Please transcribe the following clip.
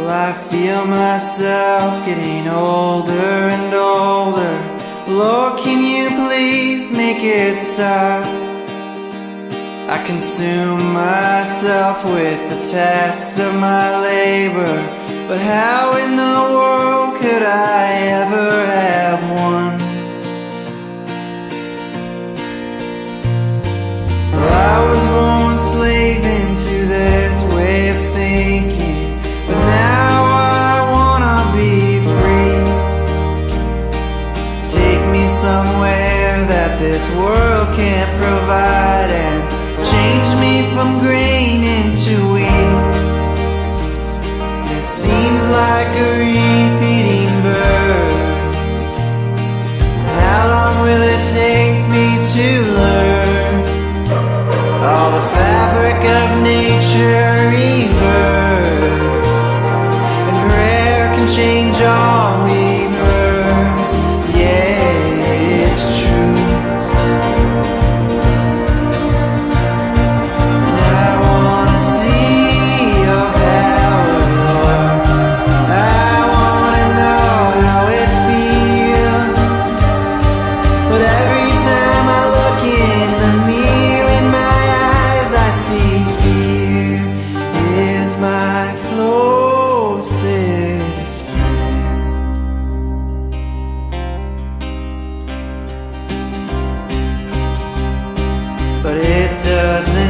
Well, I feel myself getting older and older. Lord, can you please make it stop? I consume myself with the tasks of my labor, but how in the world could I ever have one? Well, I was born slaving to this way of thinking, but now I wanna be free. Take me somewhere that this world can't provide, and change me from grain into wheat. It seems like a repeating verb. How long will it take me to learn? All the fabric of nature reverse, and prayer can change all we've heard. Yeah, it's true. But it doesn't